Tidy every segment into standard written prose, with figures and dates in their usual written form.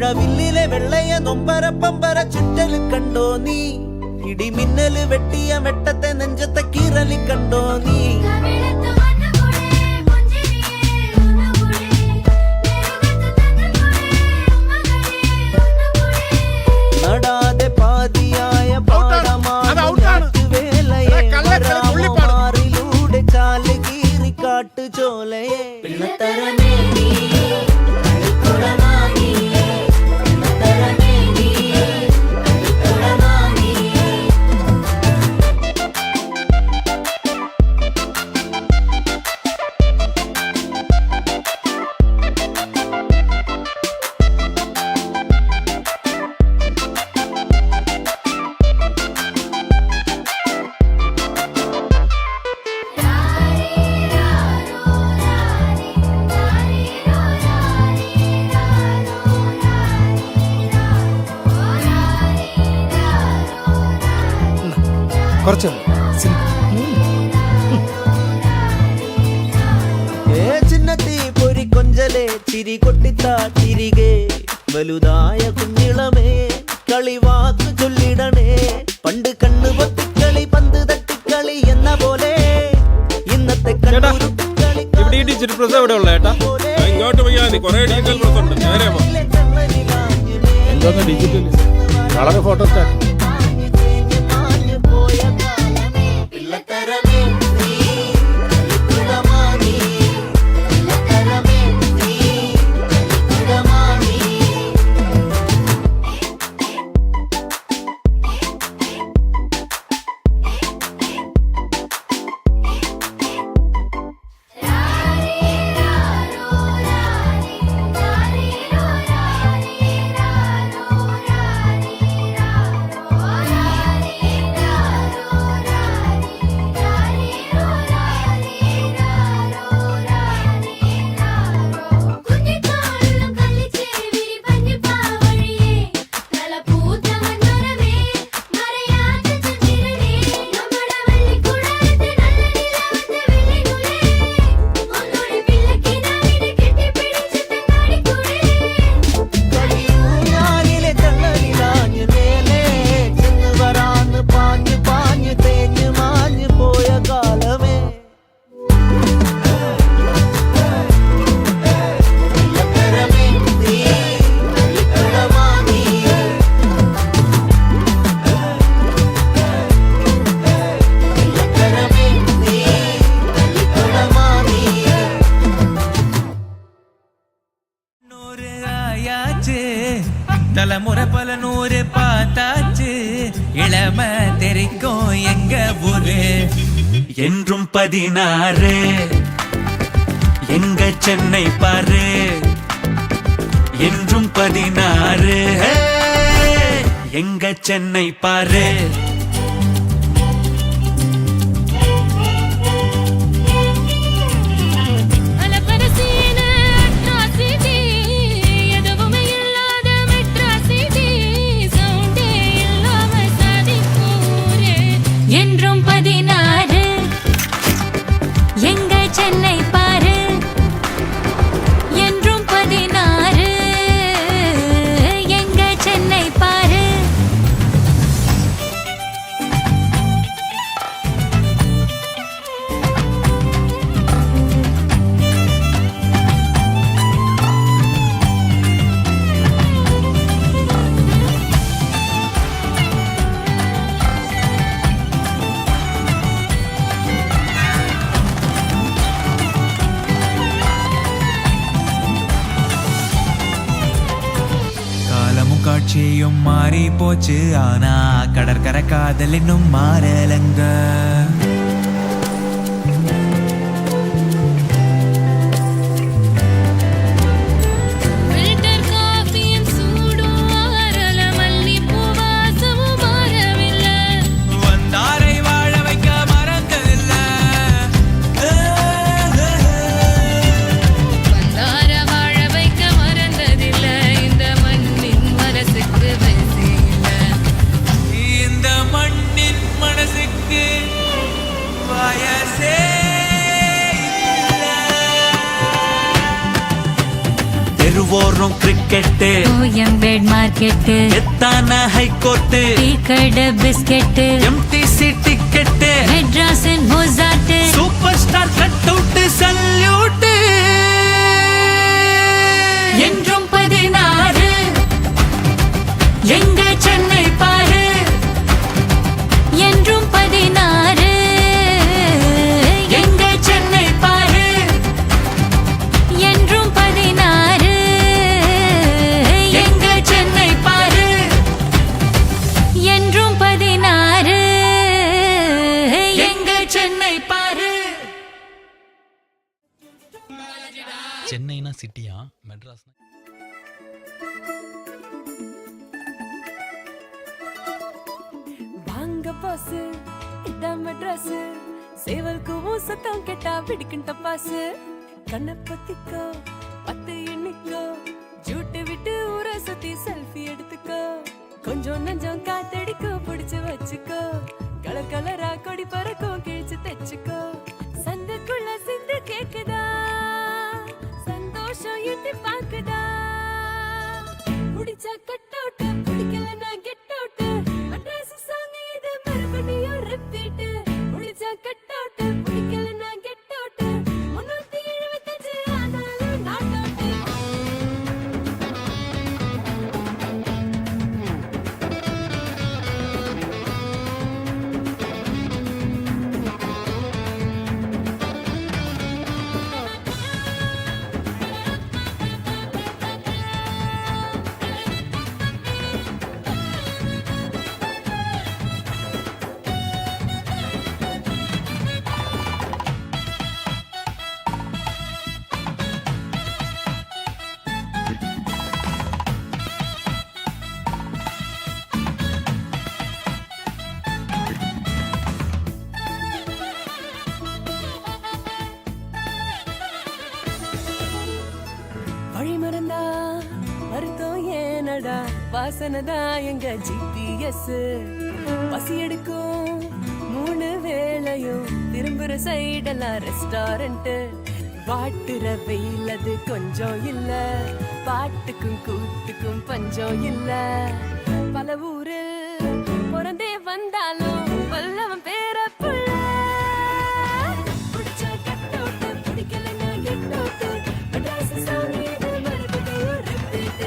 മഴവില്ലിലെ വെള്ളയ നൊമ്പരപ്പമ്പര ചുറ്റല് കണ്ടോ നീ ഇടിമിന്നല് വെട്ടിയ വെട്ടത്തെ നെഞ്ചത്തെ കീറലി കണ്ടോ നീ നടാതെ പാതിയായ പാടമാറിലൂടെ ചാല് കീറി കാട്ടു ചോലയെ ചിന്നത്തി പൊരി കൊഞ്ചലെ ചിരി കൊട്ടിത്താ തിരികെ വലുതായ കുഞ്ഞിളമേ കളിവാക്ക് ചൊല്ലിടണേ പണ്ട് കണ്ണു പൊത്തിക്കളി പന്ത് തട്ടിക്കളി എന്ന പോലെ ഇന്നത്തെ ഫോട്ടോ தலைமுறை பல நூறு பார்த்தாச்சு இளம தெரிக்கும் எங்க ஊரு என்றும் 16 எங்க சென்னை பாரு என்றும் 16 எங்க சென்னை பாரு என்றும் 16 எங்க சென்னை பாரு என்றும் 16 எங்க சென்னை பாரு காட்சியும் மாறி போச்சு ஆனா கடற்கரை காதல் இன்னும் மாறலங்க தெருவோரம் கிரிக்கெட்டு கோயம்பேடு மார்க்கெட்டு எத்தான ஹைகோர்ட்டு டீ கடை பிஸ்கெட்டு எம்டிசி டிக்கெட்டு மெட்ராஸின் மொசாட்டு super star cut out salute என்றும் 16 எங்க சென்னை பாரு என்றும் 16 எங்க சென்னை பாரு என்றும் 16 எங்க சென்னை பாரு என்றும் 16 எங்க சென்னை பாரு. சென்னைனா சிட்டியா, மெட்ராஸ்னா வாங்க பாஸ் இதான் மெட்ராஸ் சேவல்க்கு சத்தம் கேட்டா பிடிக்கின்ற பாஸ் கண்ண பத்திக்கோ 10 எண்ணிக்கோ ஜூட்டு விட்டு ஊரை சுத்தி செல்ஃபி எடுத்துக்கோ கொஞ்சம் நஞ்சம் காத்தடிக்கோ பிடிச்சு வச்சுக்கோ கலர் கலரா கொடி பறக்கும் கிழிச்சு தைச்சுக்கோ சந்துக்குள்ள சிந்து கேக்குதா சந்தோஷம் எட்டி பாக்குதா பிடிச்சா கட் அவுட் பிடிக்கலன்னா கெட் அவுட் மெட்ராஸ் சாங் இது மறுபடியும் ரிப்பீட் பிடிச்சா கட் அவுட் பிடிக்கலன்னா கெட் அவுட் 375 ஆனாலும் நாட் அவுட். வழி மறந்தா வருத்தம் ஏனடா வாசனதா எங்க ஜிபிஎஸ் பசி எடுக்கும் 3 வேளையும் திரும்புற சைடெல்லாம் ரெஸ்டாரண்ட் வாட்டுற வெயில் அது கொஞ்சம் இல்ல பாட்டுக்கும் கூத்துக்கும் பஞ்சம் இல்ல பல ஊரில் பிறந்தே வந்தாலும் வல்லவன் பேர புள்ள பிடிச்சா கட் அவுட் பிடிக்கலன்னா கெட் அவுட் மெட்ராஸ் சாங் இது மறுபடியும் ரிப்பீட்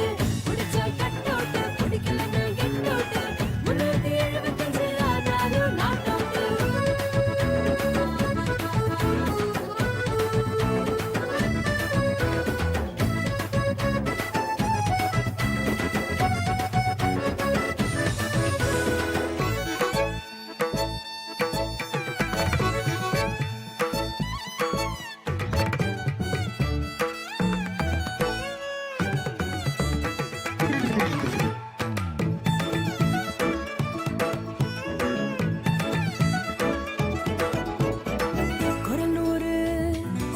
பிடிச்சா கட் அவுட் பிடிக்கலன்னா கெட் அவுட் 375 ஆனாலும் நாட் அவுட். குரநூறு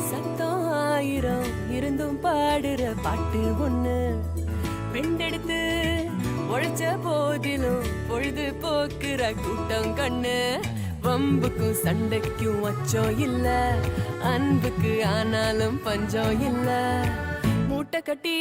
சத்தம் 1000 இருந்தும் பாடுற பாட்டு ஒண்ணு பெண்டெடுத்து உழைச்ச போதிலும் பொழுது போக்குற கூட்டம் கண்ணு வம்புக்கும் சண்டைக்கும் அச்சம் இல்ல அன்புக்கு ஆனாலும் பஞ்சம் இல்ல மூட்டை கட்டி